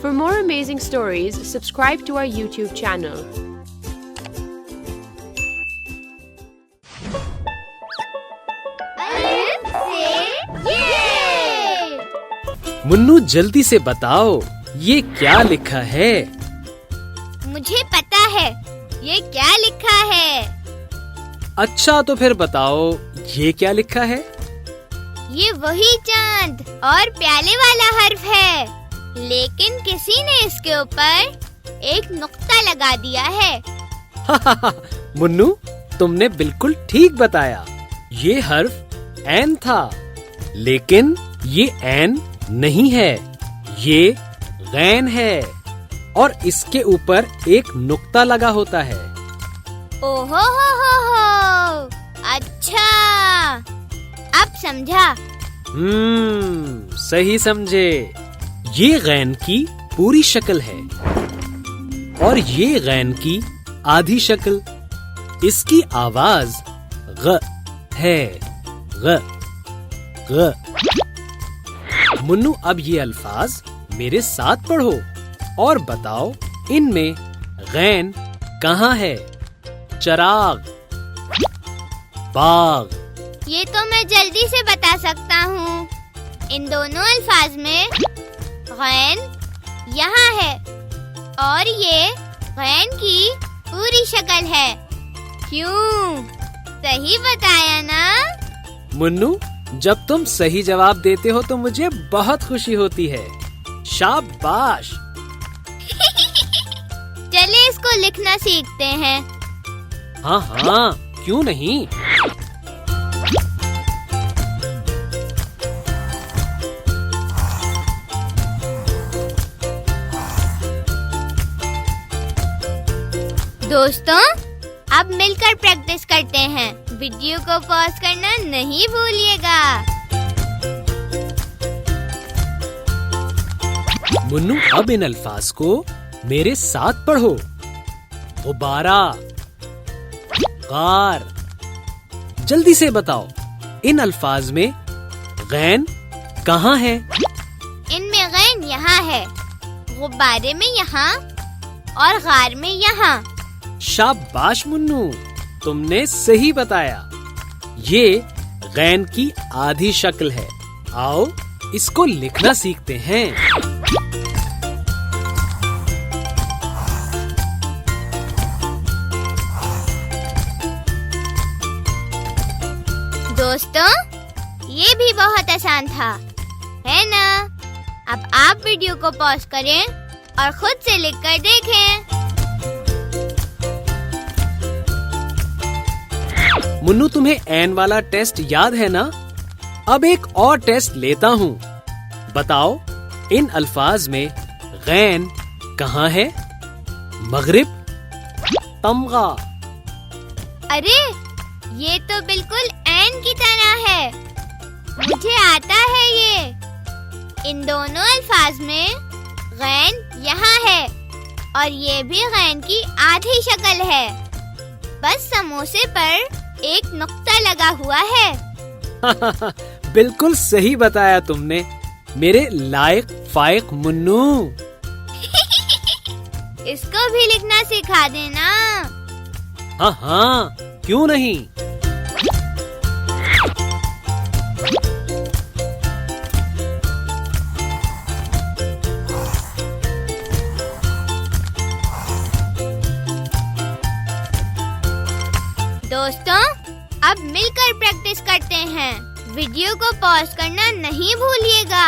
For more amazing stories, subscribe to our YouTube channel. Munnu जल्दी से बताओ, ये क्या लिखा है? मुझे पता है, ये क्या लिखा है। अच्छा तो फिर बताओ, ये क्या लिखा है? ये वही चांद और प्याले वाला हर्फ है, लेकिन किसी ने इसके ऊपर एक नुक्ता लगा दिया है। मुन्नू, तुमने बिल्कुल ठीक बताया। ये हर्फ एन था, लेकिन ये एन नहीं है, ये गैन है और इसके ऊपर एक नुक्ता लगा होता है। ओहो हो, अच्छा, अब समझा। सही समझे। ये गैन की पूरी शक्ल है और ये गैन की आधी शक्ल। इसकी आवाज ग है, ग ग। मुन्नू, अब ये अल्फाज मेरे साथ पढ़ो और बताओ इनमें गैन कहाँ है? चराग, बाग। ये तो मैं जल्दी से बता सकता हूँ। इन दोनों अल्फाज में गैन यहाँ है और ये गैन की पूरी शक्ल है। क्यों? सही बताया ना? मुन्नू, जब तुम सही जवाब देते हो तो मुझे बहुत खुशी होती है। शाबाश। चले इसको लिखना सीखते हैं। हाँ हाँ, क्यों नहीं। दोस्तों, अब मिलकर प्रैक्टिस करते हैं। वीडियो को पॉज करना नहीं भूलिएगा। मुन्नू, अब इन अल्फाज को मेरे साथ पढ़ो। गुब्बारा, कार। जल्दी से बताओ, इन अल्फाज में गैन कहाँ है? इनमें गैन यहाँ है, गुब्बारे में यहाँ और गार में यहाँ। शाबाश मुन्नू, तुमने सही बताया। ये गैन की आधी शक्ल है। आओ इसको लिखना सीखते हैं। दोस्तों, ये भी बहुत आसान था, है ना? अब आप वीडियो को पॉज करें और खुद से लिखकर देखें। मुन्नू, तुम्हें एन वाला टेस्ट याद है ना? अब एक और टेस्ट लेता हूँ। बताओ, इन अल्फाज में गैन कहाँ है? मगरिब, तमगा। अरे, ये तो बिल्कुल एन की तरह है। मुझे आता है ये। इन दोनों अल्फाज में गैन यहाँ है और ये भी गैन की आधी शक्ल है। बस समोसे पर एक नुक्ता लगा हुआ है। बिल्कुल सही बताया तुमने, मेरे लायक फायक मुन्नू। इसको भी लिखना सिखा देना। हाँ हाँ, क्यों नहीं। दोस्तों, अब मिलकर प्रैक्टिस करते हैं। वीडियो को पॉज करना नहीं भूलिएगा।